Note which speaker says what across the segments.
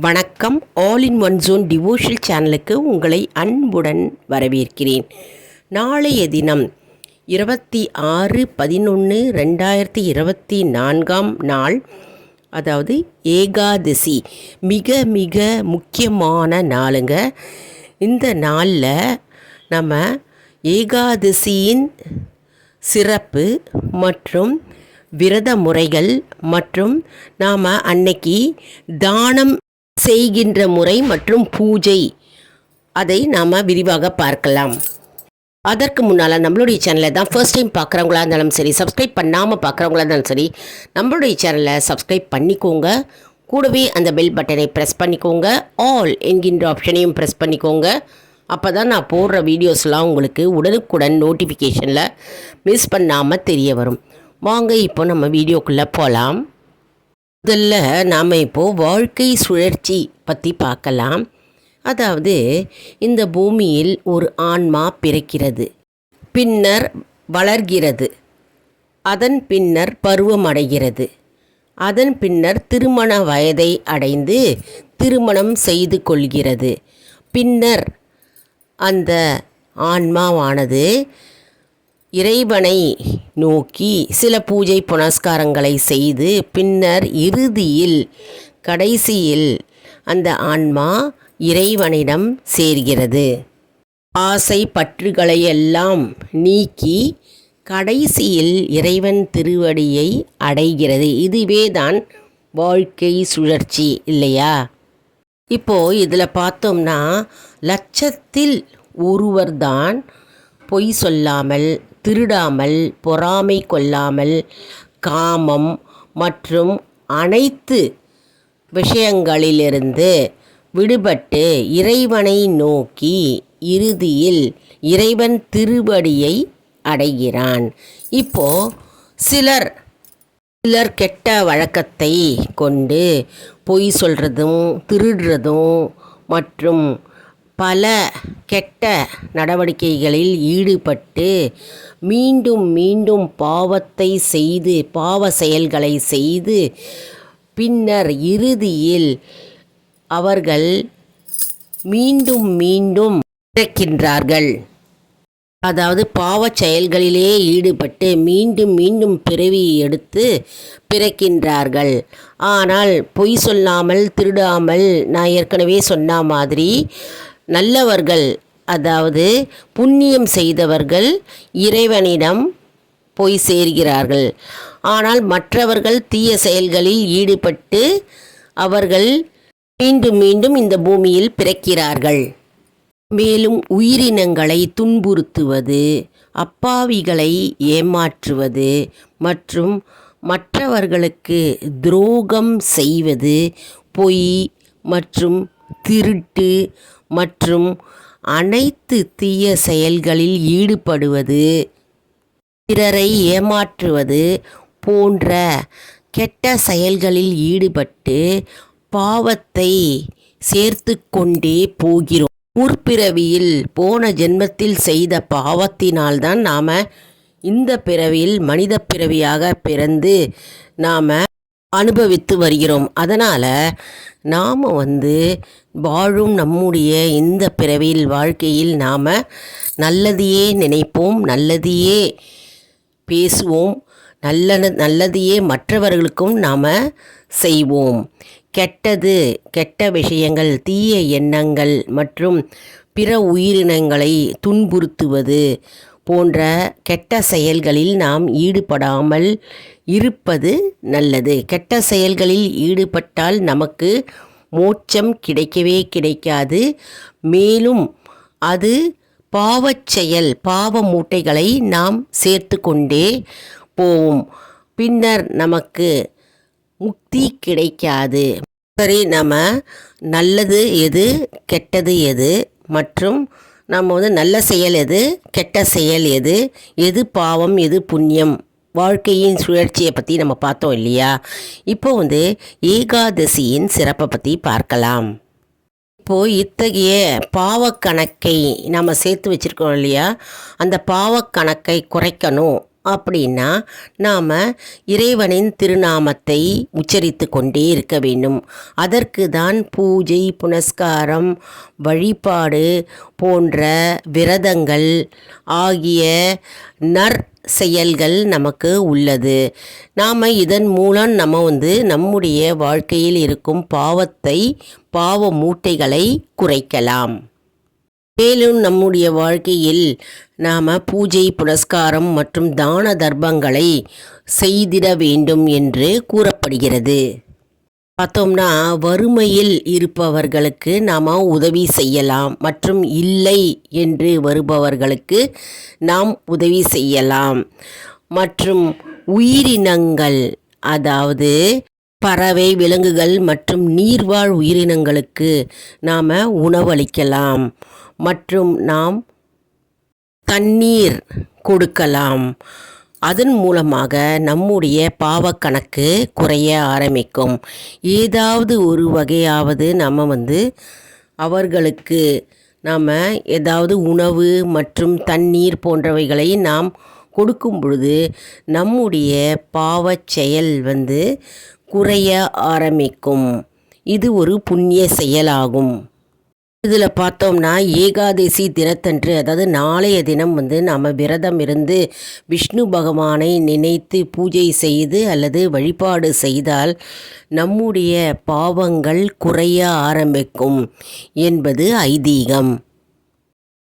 Speaker 1: வணக்கம். All in one zone devotional சேனலுக்கு உங்களை அன்புடன் வரவேற்கிறேன். நாளைய தினம் 26/11/2024 நாள், அதாவது ஏகாதசி. மிக மிக முக்கியமான நாளுங்க. இந்த நாளில் நம்ம ஏகாதசியின் சிறப்பு மற்றும் விரத முறைகள் மற்றும் நாம் அன்னைக்கு தானம் செய்கின்ற முறை மற்றும் பூஜை, அதை நாம் விரிவாக பார்க்கலாம். அதற்கு முன்னால் நம்மளுடைய சேனலை தான் ஃபர்ஸ்ட் டைம் பார்க்குறவங்களா இருந்தாலும் சரி, சப்ஸ்கிரைப் பண்ணாமல் பார்க்குறவங்களா இருந்தாலும் சரி, நம்மளுடைய சேனலை சப்ஸ்கிரைப் பண்ணிக்கோங்க. கூடவே அந்த பெல் பட்டனை ப்ரெஸ் பண்ணிக்கோங்க. ஆல் என்கின்ற ஆப்ஷனையும் ப்ரெஸ் பண்ணிக்கோங்க. அப்போ தான் நான் போடுற வீடியோஸ்லாம் உங்களுக்கு உடனுக்குடன் நோட்டிஃபிகேஷனில் மிஸ் பண்ணாமல் தெரிய வரும். வாங்க இப்போ நம்ம வீடியோக்குள்ளே போகலாம். முதல்ல நாம் இப்போது வாழ்க்கை சுழற்சி பற்றி பார்க்கலாம். அதாவது இந்த பூமியில் ஒரு ஆன்மா பிறக்கிறது, பின்னர் வளர்கிறது, அதன் பின்னர் பருவமடைகிறது, அதன் பின்னர் திருமண வயதை அடைந்து திருமணம் செய்து கொள்கிறது. பின்னர் அந்த ஆன்மாவானது இறைவனை நோக்கி சில பூஜை புனஸ்காரங்களை செய்து பின்னர் கடைசியில் அந்த ஆன்மா இறைவனிடம் சேர்கிறது. ஆசை பற்றுகளை எல்லாம் நீக்கி கடைசியில் இறைவன் திருவடியை அடைகிறது. இதுவே தான் வாழ்க்கை சுழற்சி இல்லையா? இப்போது இதில் பார்த்தோம்னா லட்சத்தில் ஒருவர்தான் பொய் சொல்லாமல், திருடாமல், பொறாமை கொள்ளாமல், காமம் மற்றும் அனைத்து விஷயங்களிலிருந்து விடுபட்டு இறைவனை நோக்கி இறுதியில் இறைவன் திருவடியை அடைகிறான். இப்போது சிலர் கெட்ட வழக்கத்தை கொண்டு பொய் சொல்கிறதும் திருடுறதும் மற்றும் பல கெட்ட நடவடிக்கைகளில் ஈடுபட்டு மீண்டும் மீண்டும் பாவ செயல்களை செய்து பின்னர் இறுதியில் அவர்கள் மீண்டும் மீண்டும் பிறக்கின்றார்கள். அதாவது பாவச் செயல்களிலே ஈடுபட்டு மீண்டும் மீண்டும் பிறவி எடுத்து பிறக்கின்றார்கள். ஆனால் பொய் சொல்லாமல், திருடாமல், நான் ஏற்கனவே சொன்ன மாதிரி நல்லவர்கள், அதாவது புண்ணியம் செய்தவர்கள் இறைவனிடம் போய் சேர்கிறார்கள். ஆனால் மற்றவர்கள் தீய செயல்களில் ஈடுபட்டு அவர்கள் மீண்டும் மீண்டும் இந்த பூமியில் பிறக்கிறார்கள். மேலும் உயிரினங்களை துன்புறுத்துவது, அப்பாவிகளை ஏமாற்றுவது மற்றும் மற்றவர்களுக்கு துரோகம் செய்வது, பொய் மற்றும் திருட்டு மற்றும் அனைத்து தீய செயல்களில் ஈடுபடுவது, பிறரை ஏமாற்றுவது போன்ற கெட்ட செயல்களில் ஈடுபட்டு பாவத்தை சேர்த்து கொண்டே போகிறோம். முற்பிறவியில் போன ஜென்மத்தில் செய்த பாவத்தினால்தான் நாம் இந்த பிறவியில் மனித பிறவியாக பிறந்து நாம் அனுபவித்து வருகிறோம். அதனால் நாம் வாழும் நம்முடைய இந்த பிறவியில் வாழ்க்கையில் நாம் நல்லதையே நினைப்போம், நல்லதையே பேசுவோம், நல்லதையே மற்றவர்களுக்கும் நாம் செய்வோம். கெட்ட விஷயங்கள், தீய எண்ணங்கள் மற்றும் பிற உயிரினங்களை துன்புறுத்துவது போன்ற கெட்ட செயல்களில் நாம் ஈடுபடாமல் இருப்பது நல்லது. கெட்ட செயல்களில் ஈடுபட்டால் நமக்கு மோட்சம் கிடைக்கவே கிடைக்காது. மேலும் அது பாவச்செயல், பாவ மூட்டைகளை நாம் சேர்த்து கொண்டே போவோம். பின்னர் நமக்கு முக்தி கிடைக்காது. சரி, நம்ம நல்லது எது, கெட்டது எது மற்றும் நம்ம நல்ல செயல் எது, கெட்ட செயல் எது, எது பாவம், எது புண்ணியம், வாழ்க்கையின் சுழற்சியை பற்றி நம்ம பார்த்தோம் இல்லையா? இப்போ ஏகாதசியின் சிறப்பை பற்றி பார்க்கலாம். இப்போது இத்தகைய பாவக்கணக்கை நம்ம சேர்த்து வச்சுருக்கோம் இல்லையா? அந்த பாவக்கணக்கை குறைக்கணும் அப்படின்னா நாம் இறைவனின் திருநாமத்தை உச்சரித்து கொண்டே இருக்க வேண்டும். அதற்கு தான் பூஜை, புனஸ்காரம், வழிபாடு போன்ற விரதங்கள் ஆகிய செயல்கள் நமக்கு உள்ளது. நாம் இதன் மூலம் நம்முடைய வாழ்க்கையில் இருக்கும் பாவ மூட்டைகளை குறைக்கலாம். மேலும் நம்முடைய வாழ்க்கையில் நாம் பூஜை, புனஸ்காரம் மற்றும் தான தர்மங்களை செய்திட வேண்டும் என்று கூறப்படுகிறது. பார்த்தோம்னா வறுமையில் இருப்பவர்களுக்கு நாம் உதவி செய்யலாம், மற்றும் இல்லை என்று வருபவர்களுக்கு நாம் உதவி செய்யலாம். மற்றும் உயிரினங்கள், அதாவது பறவை, விலங்குகள் மற்றும் நீர்வாழ் உயிரினங்களுக்கு நாம் உணவளிக்கலாம், மற்றும் நாம் தண்ணீர் கொடுக்கலாம். அதன் மூலமாக நம்முடைய பாவக்கணக்கு குறைய ஆரம்பிக்கும். ஏதாவது ஒரு வகையாவது நம்ம அவர்களுக்கு ஏதாவது உணவு மற்றும் தண்ணீர் போன்றவைகளை நாம் கொடுக்கும் பொழுது நம்முடைய பாவச் செயல் குறைய ஆரம்பிக்கும். இது ஒரு புண்ணிய செயலாகும். இதில் பார்த்தோம்னா ஏகாதசி தினத்தன்று, அதாவது நாளைய தினம் நாம் விரதம் இருந்து விஷ்ணு பகவானை நினைத்து பூஜை செய்து அல்லது வழிபாடு செய்தால் நம்முடைய பாவங்கள் குறைய ஆரம்பிக்கும் என்பது ஐதீகம்.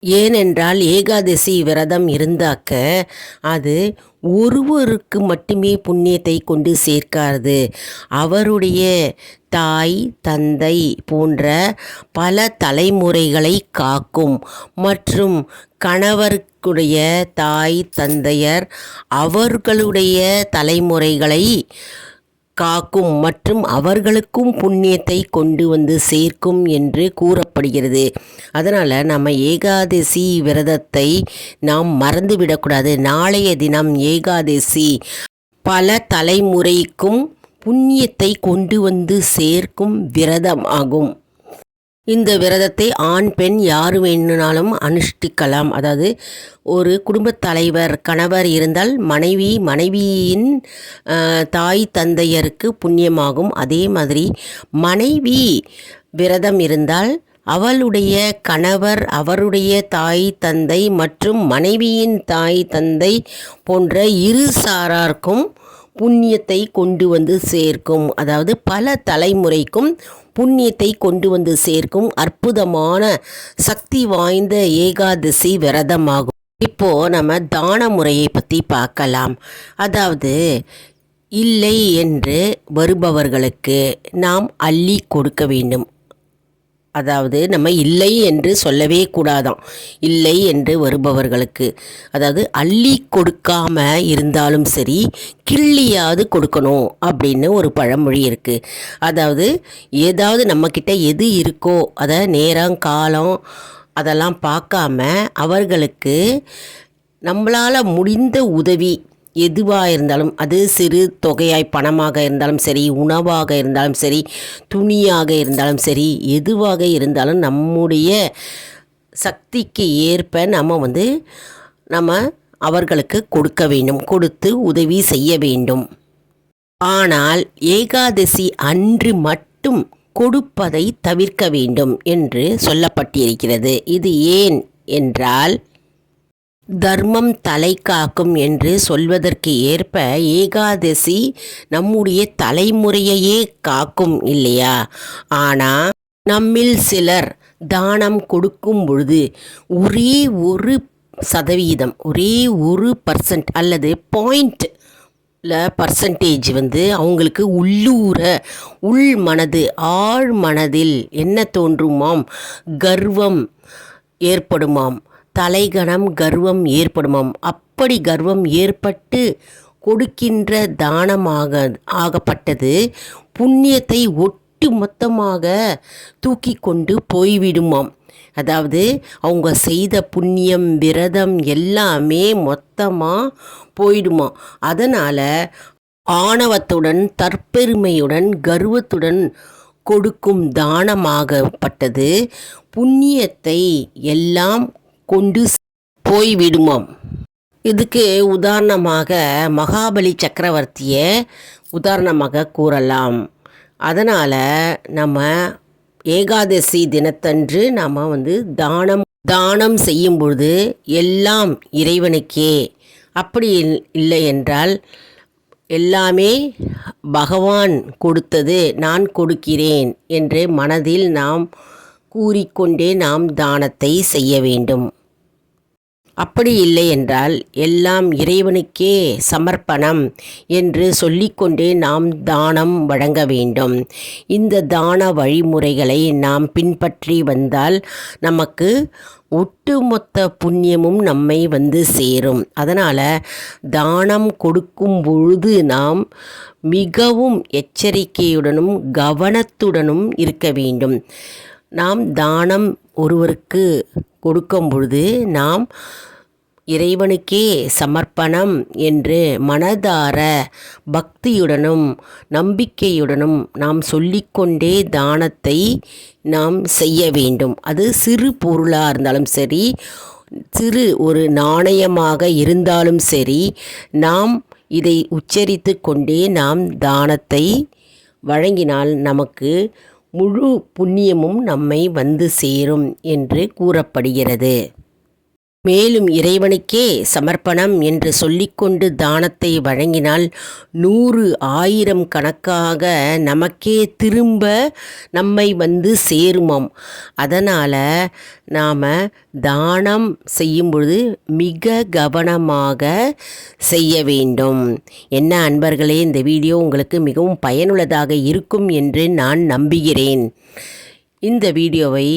Speaker 1: ஏனென்றால் ஏகாதசி விரதம் இருந்தாக்க அது ஒருவருக்கு மட்டுமே புண்ணியத்தை கொண்டு சேர்க்காது. அவருடைய தாய், தந்தை போன்ற பல தலைமுறைகளை காக்கும். மற்றும் கணவருடைய தாய், தந்தையர் அவர்களுடைய தலைமுறைகளை காக்கும் மற்றும் அவர்களுக்கும் புண்ணியத்தை கொண்டு சேர்க்கும் என்று கூறப்படுகிறது. அதனால் நம்ம ஏகாதசி விரதத்தை நாம் மறந்துவிடக்கூடாது. நாளைய தினம் ஏகாதசி பல தலைமுறைக்கும் புண்ணியத்தை கொண்டு சேர்க்கும் விரதம் ஆகும். இந்த விரதத்தை ஆண், பெண் யார் வேணுனாலும் அனுஷ்டிக்கலாம். அதாவது ஒரு குடும்பத் தலைவர், கணவர் இருந்தால் மனைவியின் தாய், தந்தையருக்கு புண்ணியமாகும். அதே மாதிரி மனைவி விரதம் இருந்தால் அவளுடைய கணவர், அவருடைய தாய், தந்தை மற்றும் மனைவியின் தாய், தந்தை போன்ற இரு சாராருக்கும் புண்ணியத்தை கொண்டு சேர்க்கும். அதாவது பல தலைமுறைக்கும் புண்ணியத்தை கொண்டு சேர்க்கும் அற்புதமான சக்தி வாய்ந்த ஏகாதசி விரதமாகும். இப்போது நம்ம தான முறையை பற்றி பார்க்கலாம். அதாவது இல்லை என்று வருபவர்களுக்கு நாம் அள்ளி கொடுக்க வேண்டும். அதாவது நம்ம இல்லை என்று சொல்லவே கூடாதாம். இல்லை என்று வருபவர்களுக்கு, அதாவது அள்ளி கொடுக்காம இருந்தாலும் சரி, கிள்ளியாவது கொடுக்கணும் அப்படின்னு ஒரு பழமொழி இருக்குது. அதாவது ஏதாவது நம்மக்கிட்ட எது இருக்கோ அதை நேரம், காலம் அதெல்லாம் பார்க்காம அவர்களுக்கு நம்மளால் முடிந்த உதவி எதுவாக இருந்தாலும், அது சிறு தொகையாய் பணமாக இருந்தாலும் சரி, உணவாக இருந்தாலும் சரி, துணியாக இருந்தாலும் சரி, எதுவாக இருந்தாலும் நம்முடைய சக்திக்கு ஏற்ப நம்ம அவர்களுக்கு கொடுக்க வேண்டும், கொடுத்து உதவி செய்ய வேண்டும். ஆனால் ஏகாதசி அன்று மட்டும் கொடுப்பதை தவிர்க்க வேண்டும் என்று சொல்லப்பட்டிருக்கிறது. இது ஏன் என்றால், தர்மம் தலை காக்கும் என்று சொல்வதற்கு ஏற்ப ஏகாதசி நம்முடைய தலைமுறையையே காக்கும் இல்லையா? ஆனால் நம்மில் சிலர் தானம் கொடுக்கும் பொழுது ஒரே 1% ஒரே 1% அல்லது பர்சன்டேஜ் அவங்களுக்கு உள் மனது, ஆழ் மனதில் என்ன தோன்றுமாம்? கர்வம் ஏற்படுமாம், தலைகணம் கர்வம் ஏற்படுமாம். அப்படி கர்வம் ஏற்பட்டு கொடுக்கின்ற ஆகப்பட்டது புண்ணியத்தை ஒட்டு மொத்தமாக தூக்கி கொண்டு போய்விடுமாம். அதாவது அவங்க செய்த புண்ணியம், விரதம் எல்லாமே மொத்தமாக போயிடுமா. அதனால் ஆணவத்துடன், தற்பெருமையுடன், கர்வத்துடன் கொடுக்கும் தானமாகப்பட்டது புண்ணியத்தை எல்லாம் கொண்டு போய்விடுமாம். இதுக்கு உதாரணமாக மகாபலி சக்கரவர்த்தியை உதாரணமாக கூறலாம். அதனால் நம்ம ஏகாதசி தினத்தன்று நாம் தானம் செய்யும் பொழுது எல்லாம் இறைவனுக்கே, அப்படி இல்லை என்றால் எல்லாமே பகவான் கொடுத்தது, நான் கொடுக்கிறேன் என்று மனதில் நாம் கூறிக்கொண்டே நாம் தானத்தை செய்ய வேண்டும். அப்படி இல்லை என்றால் எல்லாம் இறைவனுக்கே சமர்ப்பணம் என்று சொல்லிக்கொண்டே நாம் தானம் வழங்க வேண்டும். இந்த தான வழிமுறைகளை நாம் பின்பற்றி வந்தால் நமக்கு ஒட்டுமொத்த புண்ணியமும் நம்மை சேரும். அதனால் தானம் கொடுக்கும் பொழுது நாம் மிகவும் எச்சரிக்கையுடனும் கவனத்துடனும் இருக்க வேண்டும். நாம் தானம் ஒருவருக்கு கொடுக்கும் பொழுது நாம் இறைவனுக்கே சமர்ப்பணம் என்று மனதார பக்தியுடனும் நம்பிக்கையுடனும் நாம் சொல்லிக்கொண்டே தானத்தை நாம் செய்ய வேண்டும். அது சிறு பொருளாக இருந்தாலும் சரி, சிறு ஒரு நாணயமாக இருந்தாலும் சரி, நாம் இதை உச்சரித்து கொண்டே நாம் தானத்தை வழங்கினால் நமக்கு முழு புண்ணியமும் நம்மை சேரும் என்று கூறப்படுகிறது. மேலும் இறைவனுக்கே சமர்ப்பணம் என்று சொல்லிக்கொண்டு தானத்தை வழங்கினால் 100 1000 கணக்காக நமக்கே திரும்ப நம்மை சேருமாம். அதனால் நாம் தானம் செய்யும் பொழுது மிக கவனமாக செய்ய வேண்டும். என்ன அன்பர்களே, இந்த வீடியோ உங்களுக்கு மிகவும் பயனுள்ளதாக இருக்கும் என்று நான் நம்புகிறேன். இந்த வீடியோவை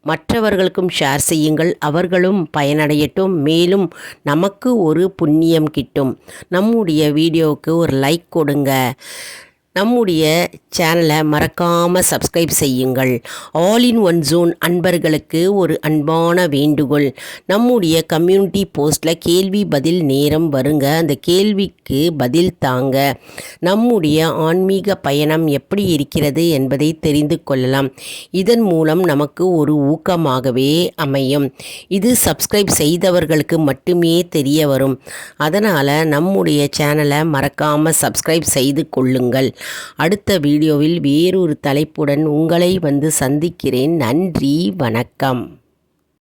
Speaker 1: மற்றவர்களுக்கும் ஷேர் செய்யுங்கள், அவர்களும் பயனடையட்டும். மேலும் நமக்கு ஒரு புண்ணியம் கிட்டும். நம்முடைய வீடியோவுக்கு ஒரு லைக் கொடுங்க. நம்முடைய சேனலை மறக்காமல் சப்ஸ்கிரைப் செய்யுங்கள். ஆல் இன் ஒன் ஜோன் அன்பர்களுக்கு ஒரு அன்பான வேண்டுகோள். நம்முடைய கம்யூனிட்டி போஸ்ட்டில் கேள்வி பதில் நேரம் வருங்க. அந்த கேள்விக்கு பதில் தாங்க. நம்முடைய ஆன்மீக பயணம் எப்படி இருக்கிறது என்பதை தெரிந்து கொள்ளலாம். இதன் மூலம் நமக்கு ஒரு ஊக்கமாகவே அமையும். இது சப்ஸ்கிரைப் செய்தவர்களுக்கு மட்டுமே தெரிய வரும். அதனால் நம்முடைய சேனலை மறக்காமல் சப்ஸ்கிரைப் செய்து கொள்ளுங்கள். அடுத்த வீடியோவில் வேறொரு தலைப்புடன் உங்களை சந்திக்கிறேன். நன்றி, வணக்கம்.